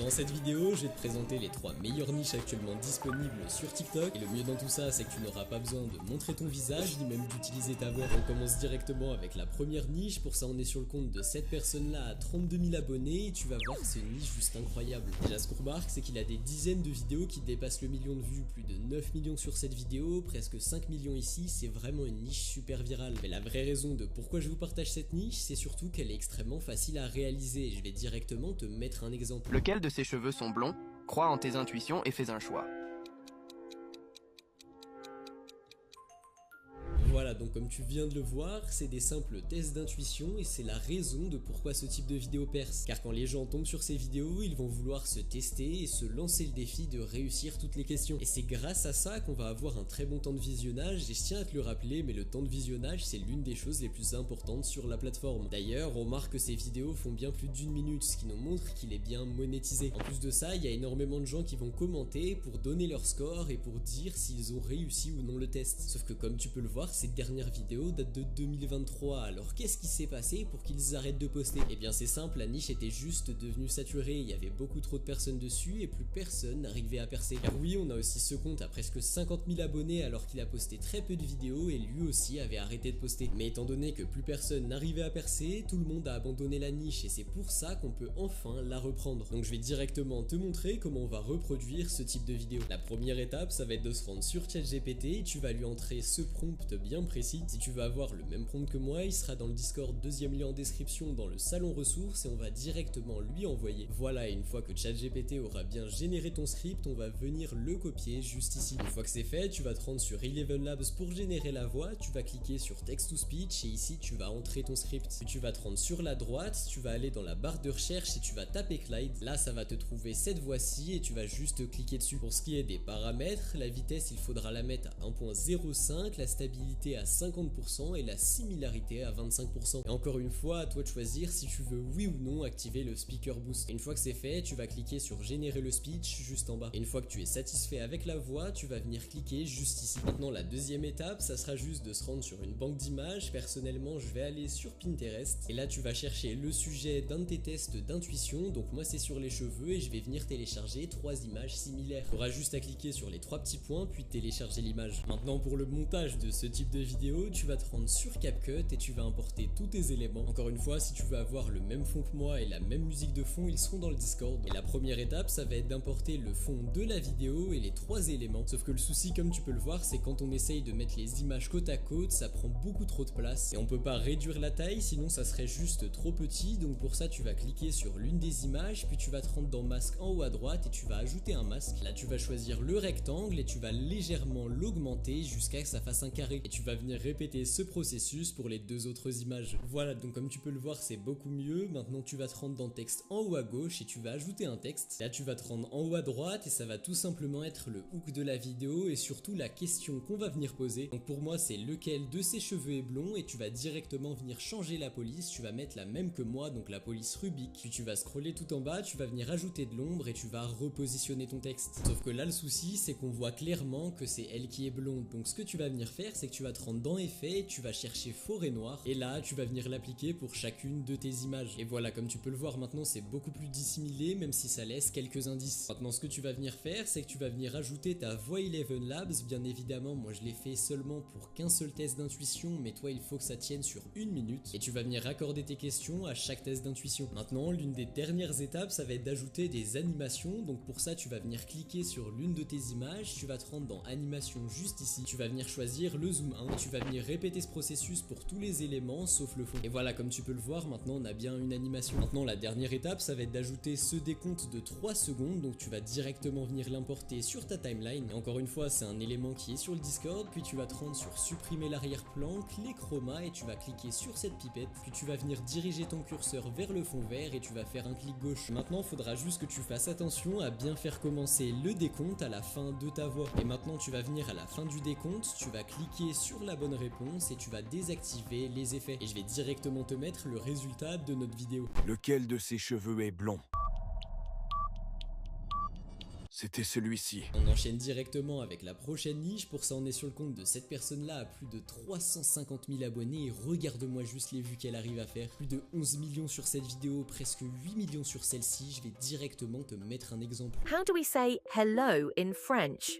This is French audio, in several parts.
Dans cette vidéo, je vais te présenter les 3 meilleures niches actuellement disponibles sur TikTok. Et le mieux dans tout ça, c'est que tu n'auras pas besoin de montrer ton visage, ni même d'utiliser ta voix. On commence directement avec la première niche. Pour ça, on est sur le compte de cette personne-là à 32 000 abonnés. Et tu vas voir, c'est une niche juste incroyable. Déjà, ce qu'on remarque, c'est qu'il a des dizaines de vidéos qui dépassent le million de vues. Plus de 9 millions sur cette vidéo, presque 5 millions ici. C'est vraiment une niche super virale. Mais la vraie raison de pourquoi je vous partage cette niche, c'est surtout qu'elle est extrêmement facile à réaliser. Je vais directement te mettre un exemple. Lequel de ses cheveux sont blonds? Crois en tes intuitions et fais un choix. Voilà, donc comme tu viens de le voir, c'est des simples tests d'intuition et c'est la raison de pourquoi ce type de vidéo perce. Car quand les gens tombent sur ces vidéos, ils vont vouloir se tester et se lancer le défi de réussir toutes les questions. Et c'est grâce à ça qu'on va avoir un très bon temps de visionnage, et je tiens à te le rappeler, mais le temps de visionnage c'est l'une des choses les plus importantes sur la plateforme. D'ailleurs, on remarque que ces vidéos font bien plus d'1 minute, ce qui nous montre qu'il est bien monétisé. En plus de ça, il y a énormément de gens qui vont commenter pour donner leur score et pour dire s'ils ont réussi ou non le test. Sauf que comme tu peux le voir, cette dernière vidéo date de 2023, alors qu'est-ce qui s'est passé pour qu'ils arrêtent de poster? Eh bien c'est simple, la niche était juste devenue saturée, il y avait beaucoup trop de personnes dessus et plus personne n'arrivait à percer. Car oui, on a aussi ce compte à presque 50 000 abonnés alors qu'il a posté très peu de vidéos et lui aussi avait arrêté de poster. Mais étant donné que plus personne n'arrivait à percer, tout le monde a abandonné la niche et c'est pour ça qu'on peut enfin la reprendre. Donc je vais directement te montrer comment on va reproduire ce type de vidéo. La première étape, ça va être de se rendre sur ChatGPT, tu vas lui entrer ce prompt bien précis. Si tu veux avoir le même prompt que moi, il sera dans le Discord, deuxième lien en description dans le salon ressources et on va directement lui envoyer. Voilà, et une fois que ChatGPT aura bien généré ton script, on va venir le copier juste ici. Une fois que c'est fait, tu vas te rendre sur Eleven Labs pour générer la voix, tu vas cliquer sur Text to Speech et ici tu vas entrer ton script. Puis tu vas te rendre sur la droite, tu vas aller dans la barre de recherche et tu vas taper Clyde. Là, ça va te trouver cette voix-ci et tu vas juste cliquer dessus. Pour ce qui est des paramètres, la vitesse, il faudra la mettre à 1.05, la stabilité à 50% et la similarité à 25%. Et encore une fois, à toi de choisir si tu veux oui ou non activer le speaker boost. Et une fois que c'est fait, tu vas cliquer sur générer le speech juste en bas. Et une fois que tu es satisfait avec la voix, tu vas venir cliquer juste ici. Maintenant, la deuxième étape, ça sera juste de se rendre sur une banque d'images. Personnellement, je vais aller sur Pinterest. Et là, tu vas chercher le sujet d'un de tes tests d'intuition. Donc moi, c'est sur les cheveux et je vais venir télécharger 3 images similaires. Tu auras juste à cliquer sur les 3 petits points puis télécharger l'image. Maintenant, pour le montage de ce type de vidéo, tu vas te rendre sur CapCut et tu vas importer tous tes éléments. Encore une fois, si tu veux avoir le même fond que moi et la même musique de fond, ils seront dans le Discord. Et la première étape, ça va être d'importer le fond de la vidéo et les 3 éléments. Sauf que le souci, comme tu peux le voir, c'est quand on essaye de mettre les images côte à côte, ça prend beaucoup trop de place et on peut pas réduire la taille, sinon ça serait juste trop petit. Donc pour ça, tu vas cliquer sur l'une des images, puis tu vas te rendre dans masque en haut à droite et tu vas ajouter un masque. Là, tu vas choisir le rectangle et tu vas légèrement l'augmenter jusqu'à ce que ça fasse un carré. Et tu vas venir répéter ce processus pour les 2 autres images. Voilà, donc comme tu peux le voir, c'est beaucoup mieux. Maintenant, tu vas te rendre dans texte en haut à gauche et tu vas ajouter un texte. Là, tu vas te rendre en haut à droite et ça va tout simplement être le hook de la vidéo et surtout la question qu'on va venir poser. Donc pour moi, c'est lequel de ses cheveux est blond et tu vas directement venir changer la police. Tu vas mettre la même que moi, donc la police Rubik. Puis tu vas scroller tout en bas, tu vas venir ajouter de l'ombre et tu vas repositionner ton texte. Sauf que là, le souci, c'est qu'on voit clairement que c'est elle qui est blonde. Donc ce que tu vas venir faire, c'est que tu vas te rendre dans effet, tu vas chercher forêt noire et là tu vas venir l'appliquer pour chacune de tes images. Et voilà, comme tu peux le voir maintenant, c'est beaucoup plus dissimulé même si ça laisse quelques indices. Maintenant, ce que tu vas venir faire, c'est que tu vas venir ajouter ta voix Eleven Labs. Bien évidemment, moi je l'ai fait seulement pour qu'un seul test d'intuition, mais toi il faut que ça tienne sur 1 minute et tu vas venir raccorder tes questions à chaque test d'intuition. Maintenant, l'une des dernières étapes, ça va être d'ajouter des animations. Donc pour ça, tu vas venir cliquer sur l'une de tes images, tu vas te rendre dans animation juste ici, tu vas venir choisir le zoom 1 et tu vas venir répéter ce processus pour tous les éléments sauf le fond. Et voilà, comme tu peux le voir, maintenant on a bien une animation. Maintenant, la dernière étape, ça va être d'ajouter ce décompte de 3 secondes. Donc tu vas directement venir l'importer sur ta timeline. Et encore une fois, c'est un élément qui est sur le Discord. Puis tu vas te rendre sur supprimer l'arrière-plan, clé chroma et tu vas cliquer sur cette pipette. Puis tu vas venir diriger ton curseur vers le fond vert et tu vas faire un clic gauche. Maintenant, il faudra juste que tu fasses attention à bien faire commencer le décompte à la fin de ta voix. Et maintenant, tu vas venir à la fin du décompte, tu vas cliquer sur la bonne réponse et tu vas désactiver les effets. Et je vais directement te mettre le résultat de notre vidéo. Lequel de ses cheveux est blond? c'était celui-ci. On enchaîne directement avec la prochaine niche. Pour ça on est sur le compte de cette personne-là à plus de 350 000 abonnés et regarde-moi juste les vues qu'elle arrive à faire. Plus de 11 millions sur cette vidéo, presque 8 millions sur celle-ci. Je vais directement te mettre un exemple. How do we say hello in French?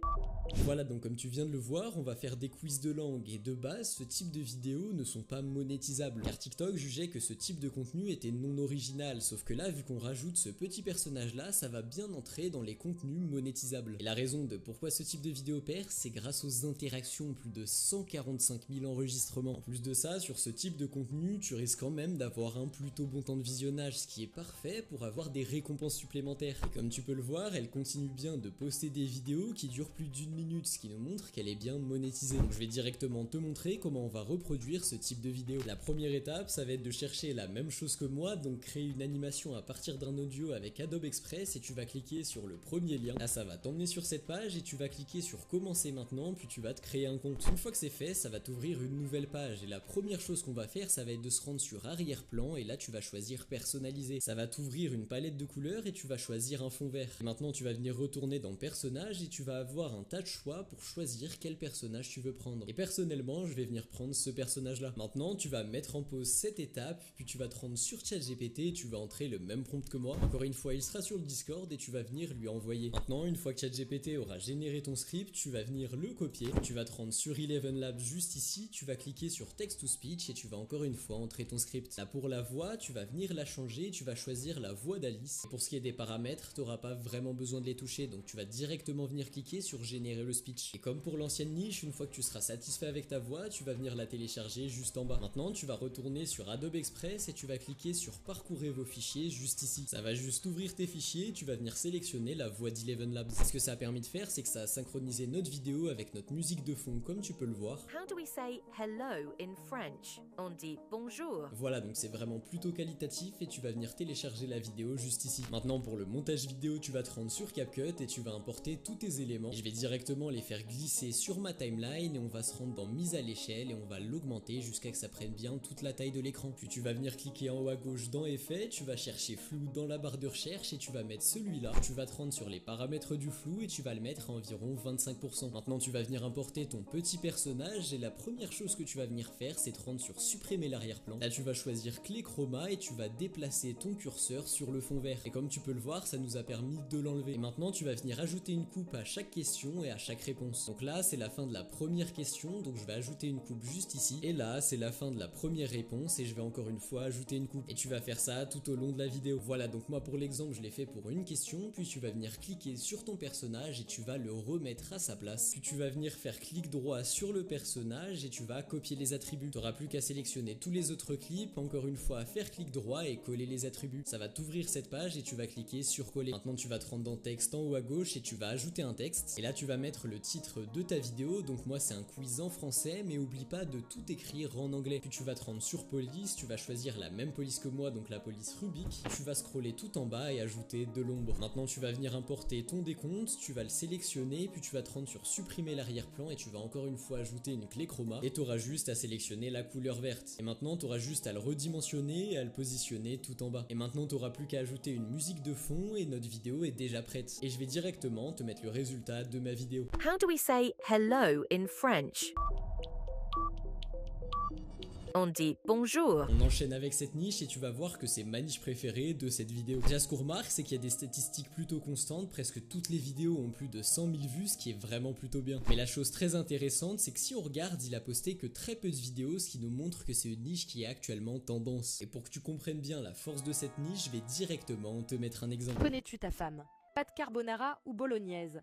Voilà, donc comme tu viens de le voir, on va faire des quiz de langue et de base, ce type de vidéos ne sont pas monétisables car TikTok jugeait que ce type de contenu était non original, sauf que là, vu qu'on rajoute ce petit personnage là, ça va bien entrer dans les contenus monétisables. Et la raison de pourquoi ce type de vidéo perce, c'est grâce aux interactions, plus de 145 000 enregistrements. En plus de ça, sur ce type de contenu, tu risques quand même d'avoir un plutôt bon temps de visionnage, ce qui est parfait pour avoir des récompenses supplémentaires. Et comme tu peux le voir, elle continue bien de poster des vidéos qui durent plus d'une minute, ce qui nous montre qu'elle est bien monétisée. Donc je vais directement te montrer comment on va reproduire ce type de vidéo. La première étape, ça va être de chercher la même chose que moi, donc créer une animation à partir d'un audio avec Adobe Express et tu vas cliquer sur le premier lien. Là ça va t'emmener sur cette page et tu vas cliquer sur commencer maintenant, puis tu vas te créer un compte. Une fois que c'est fait, ça va t'ouvrir une nouvelle page et la première chose qu'on va faire, ça va être de se rendre sur arrière-plan et là tu vas choisir personnaliser. Ça va t'ouvrir une palette de couleurs et tu vas choisir un fond vert. Et maintenant tu vas venir retourner dans personnage et tu vas avoir un tas de choix pour choisir quel personnage tu veux prendre. Et personnellement, je vais venir prendre ce personnage là. Maintenant, tu vas mettre en pause cette étape, puis tu vas te rendre sur ChatGPT et tu vas entrer le même prompt que moi. Encore une fois, il sera sur le Discord et tu vas venir lui envoyer. Maintenant, une fois que ChatGPT aura généré ton script, tu vas venir le copier. Tu vas te rendre sur Eleven Labs juste ici, tu vas cliquer sur Text to Speech et tu vas encore une fois entrer ton script. Là pour la voix, tu vas venir la changer, tu vas choisir la voix d'Alice. Pour ce qui est des paramètres, tu n'auras pas vraiment besoin de les toucher, donc tu vas directement venir cliquer sur générer le speech. Et comme pour l'ancienne niche, une fois que tu seras satisfait avec ta voix, tu vas venir la télécharger juste en bas. Maintenant, tu vas retourner sur Adobe Express et tu vas cliquer sur parcourir vos fichiers juste ici. Ça va juste ouvrir tes fichiers et tu vas venir sélectionner la voix d'Eleven Labs. Ce que ça a permis de faire, c'est que ça a synchronisé notre vidéo avec notre musique de fond, comme tu peux le voir. How do we say hello in French? On dit bonjour. Voilà, donc c'est vraiment plutôt qualitatif et tu vas venir télécharger la vidéo juste ici. Maintenant, pour le montage vidéo, tu vas te rendre sur CapCut et tu vas importer tous tes éléments. Et je vais directement les faire glisser sur ma timeline et on va se rendre dans mise à l'échelle et on va l'augmenter jusqu'à que ça prenne bien toute la taille de l'écran. Puis tu vas venir cliquer en haut à gauche dans effet, tu vas chercher flou dans la barre de recherche et tu vas mettre celui-là. Tu vas te rendre sur les paramètres du flou et tu vas le mettre à environ 25%. Maintenant tu vas venir importer ton petit personnage et la première chose que tu vas venir faire, c'est te rendre sur supprimer l'arrière-plan. Là tu vas choisir clé chroma et tu vas déplacer ton curseur sur le fond vert. Et comme tu peux le voir, ça nous a permis de l'enlever. Et maintenant tu vas venir ajouter une coupe à chaque question et à chaque réponse. Donc là c'est la fin de la première question, donc je vais ajouter une coupe juste ici. Et là c'est la fin de la première réponse et je vais encore une fois ajouter une coupe. Et tu vas faire ça tout au long de la vidéo. Voilà, donc moi pour l'exemple je l'ai fait pour une question, puis tu vas venir cliquer sur ton personnage et tu vas le remettre à sa place. Puis tu vas venir faire clic droit sur le personnage et tu vas copier les attributs. Tu n'auras plus qu'à sélectionner tous les autres clips, encore une fois faire clic droit et coller les attributs. Ça va t'ouvrir cette page et tu vas cliquer sur coller. Maintenant tu vas te rendre dans texte en haut à gauche et tu vas ajouter un texte. Et là tu vas mettre le titre de ta vidéo, donc moi c'est un quiz en français, mais oublie pas de tout écrire en anglais. Puis tu vas te rendre sur police, tu vas choisir la même police que moi, donc la police Rubik. Tu vas scroller tout en bas et ajouter de l'ombre. Maintenant tu vas venir importer ton décompte, tu vas le sélectionner, puis tu vas te rendre sur supprimer l'arrière-plan et tu vas encore une fois ajouter une clé chroma et tu auras juste à sélectionner la couleur verte. Et maintenant tu auras juste à le redimensionner et à le positionner tout en bas. Et maintenant tu auras plus qu'à ajouter une musique de fond et notre vidéo est déjà prête. Et je vais directement te mettre le résultat de ma vidéo. How do we say hello in French? On dit bonjour. On enchaîne avec cette niche et tu vas voir que c'est ma niche préférée de cette vidéo. Déjà ce qu'on remarque, c'est qu'il y a des statistiques plutôt constantes, presque toutes les vidéos ont plus de 100 000 vues, ce qui est vraiment plutôt bien. Mais la chose très intéressante, c'est que si on regarde, il a posté que très peu de vidéos, ce qui nous montre que c'est une niche qui est actuellement tendance. Et pour que tu comprennes bien la force de cette niche, je vais directement te mettre un exemple. Connais-tu ta femme? Pâte carbonara ou bolognaise?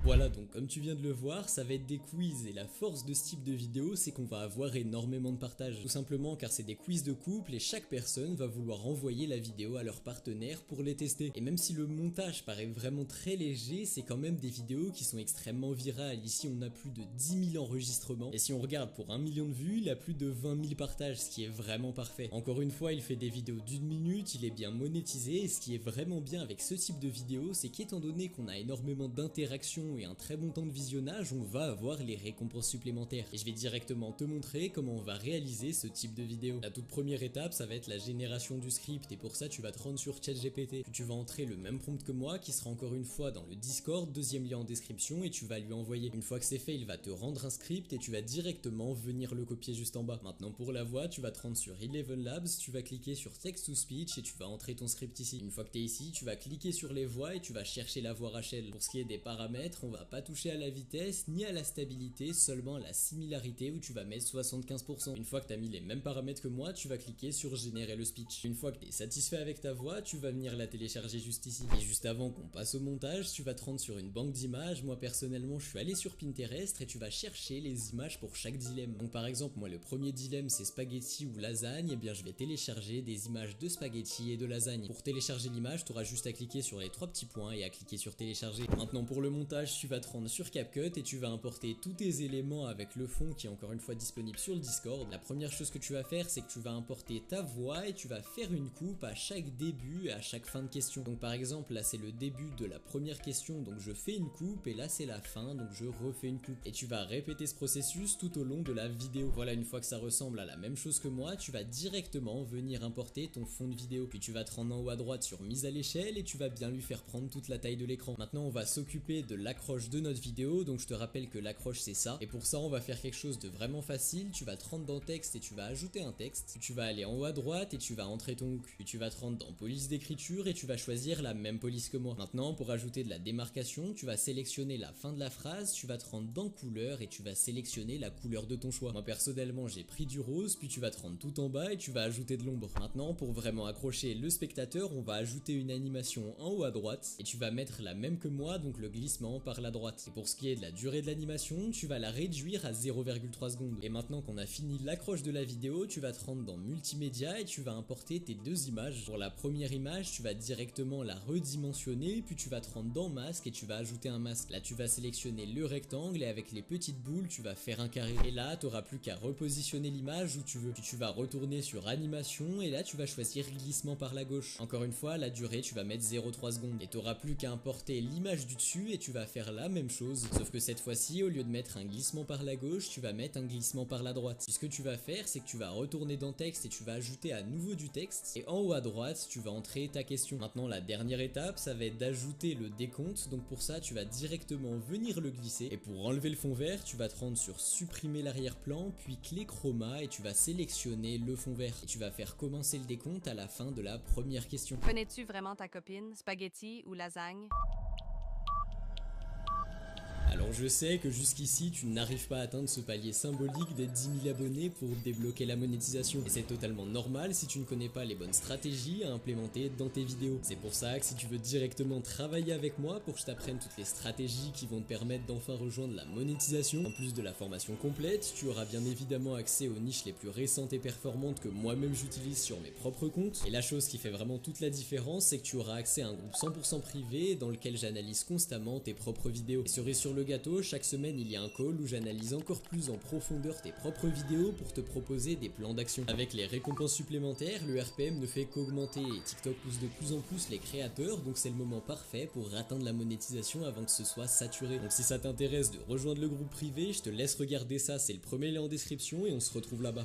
Voilà, donc comme tu viens de le voir, ça va être des quiz et la force de ce type de vidéo, c'est qu'on va avoir énormément de partage. Tout simplement car c'est des quiz de couple et chaque personne va vouloir envoyer la vidéo à leur partenaire pour les tester. Et même si le montage paraît vraiment très léger, c'est quand même des vidéos qui sont extrêmement virales. Ici on a plus de 10 000 enregistrements et si on regarde pour 1 million de vues, il a plus de 20 000 partages, ce qui est vraiment parfait. Encore une fois, il fait des vidéos d'1 minute, il est bien monétisé et ce qui est vraiment bien avec ce type de vidéo, c'est qu'étant donné qu'on a énormément d'interactions et un très bon temps de visionnage, on va avoir les récompenses supplémentaires. Et je vais directement te montrer comment on va réaliser ce type de vidéo. La toute première étape, ça va être la génération du script, et pour ça tu vas te rendre sur ChatGPT. Puis tu vas entrer le même prompt que moi, qui sera encore une fois dans le Discord, deuxième lien en description, et tu vas lui envoyer. Une fois que c'est fait, il va te rendre un script et tu vas directement venir le copier juste en bas. Maintenant pour la voix, tu vas te rendre sur Eleven Labs, tu vas cliquer sur Text to Speech et tu vas entrer ton script ici. Une fois que tu es ici, tu vas cliquer sur les voix et tu vas chercher la voix Rachel. Pour ce qui est des paramètres, on va pas toucher à la vitesse ni à la stabilité, seulement à la similarité où tu vas mettre 75%. Une fois que tu as mis les mêmes paramètres que moi, tu vas cliquer sur générer le speech. Une fois que tu es satisfait avec ta voix, tu vas venir la télécharger juste ici. Et juste avant qu'on passe au montage, tu vas te rendre sur une banque d'images. Moi personnellement, je suis allé sur Pinterest et tu vas chercher les images pour chaque dilemme. Donc par exemple, moi le premier dilemme c'est spaghetti ou lasagne, et bien je vais télécharger des images de spaghetti et de lasagne. Pour télécharger l'image, tu auras juste à cliquer sur les trois petits points et à cliquer sur télécharger. Maintenant pour le montage, tu vas te rendre sur CapCut et tu vas importer tous tes éléments avec le fond qui est encore une fois disponible sur le Discord. La première chose que tu vas faire, c'est que tu vas importer ta voix et tu vas faire une coupe à chaque début et à chaque fin de question. Donc par exemple, là c'est le début de la première question, donc je fais une coupe, et là c'est la fin, donc je refais une coupe. Et tu vas répéter ce processus tout au long de la vidéo. Voilà, une fois que ça ressemble à la même chose que moi, tu vas directement venir importer ton fond de vidéo. Puis tu vas te rendre en haut à droite sur mise à l'échelle et tu vas bien lui faire prendre toute la taille de l'écran. Maintenant on va s'occuper de l'accroche de notre vidéo, donc je te rappelle que l'accroche c'est ça. Et pour ça on va faire quelque chose de vraiment facile. Tu vas te rendre dans texte et tu vas ajouter un texte. Puis tu vas aller en haut à droite et tu vas entrer ton hook. Puis tu vas te rendre dans police d'écriture et tu vas choisir la même police que moi. Maintenant pour ajouter de la démarcation, tu vas sélectionner la fin de la phrase, tu vas te rendre dans couleur et tu vas sélectionner la couleur de ton choix. Moi personnellement j'ai pris du rose, puis tu vas te rendre tout en bas et tu vas ajouter de l'ombre. Maintenant pour vraiment accrocher le spectateur, on va ajouter une animation en haut à droite et tu vas mettre la même que moi, donc le glissement par la droite. Et pour ce qui est de la durée de l'animation, tu vas la réduire à 0,3 secondes. Et maintenant qu'on a fini l'accroche de la vidéo, tu vas te rendre dans multimédia et tu vas importer tes deux images. Pour la première image, tu vas directement la redimensionner, puis tu vas te rendre dans masque et tu vas ajouter un masque. Là tu vas sélectionner le rectangle et avec les petites boules tu vas faire un carré. Et là tu n'auras plus qu'à repositionner l'image où tu veux. Puis tu vas retourner sur animation et là tu vas choisir glissement par la gauche. Encore une fois, la durée tu vas mettre 0,3 secondes. Et tu n'auras plus qu'à importer l'image du dessus et tu vas faire la même chose. Sauf que cette fois-ci, au lieu de mettre un glissement par la gauche, tu vas mettre un glissement par la droite. Puis ce que tu vas faire, c'est que tu vas retourner dans texte et tu vas ajouter à nouveau du texte. Et en haut à droite, tu vas entrer ta question. Maintenant la dernière étape, ça va être d'ajouter le décompte. Donc pour ça, tu vas directement venir le glisser. Et pour enlever le fond vert, tu vas te rendre sur supprimer l'arrière-plan, puis clé chroma et tu vas sélectionner le fond vert. Et tu vas faire commencer le décompte à la fin de la première question. Connais-tu vraiment ta copine, spaghetti ou lasagne? Alors je sais que jusqu'ici tu n'arrives pas à atteindre ce palier symbolique des 10 000 abonnés pour débloquer la monétisation. Et c'est totalement normal si tu ne connais pas les bonnes stratégies à implémenter dans tes vidéos. C'est pour ça que si tu veux directement travailler avec moi pour que je t'apprenne toutes les stratégies qui vont te permettre d'enfin rejoindre la monétisation, en plus de la formation complète, tu auras bien évidemment accès aux niches les plus récentes et performantes que moi-même j'utilise sur mes propres comptes. Et la chose qui fait vraiment toute la différence, c'est que tu auras accès à un groupe 100% privé dans lequel j'analyse constamment tes propres vidéos. Et cerise sur le gâteau, chaque semaine il y a un call où j'analyse encore plus en profondeur tes propres vidéos pour te proposer des plans d'action. Avec les récompenses supplémentaires, le RPM ne fait qu'augmenter et TikTok pousse de plus en plus les créateurs, donc c'est le moment parfait pour atteindre la monétisation avant que ce soit saturé. Donc si ça t'intéresse de rejoindre le groupe privé, je te laisse regarder ça, c'est le premier lien en description et on se retrouve là-bas.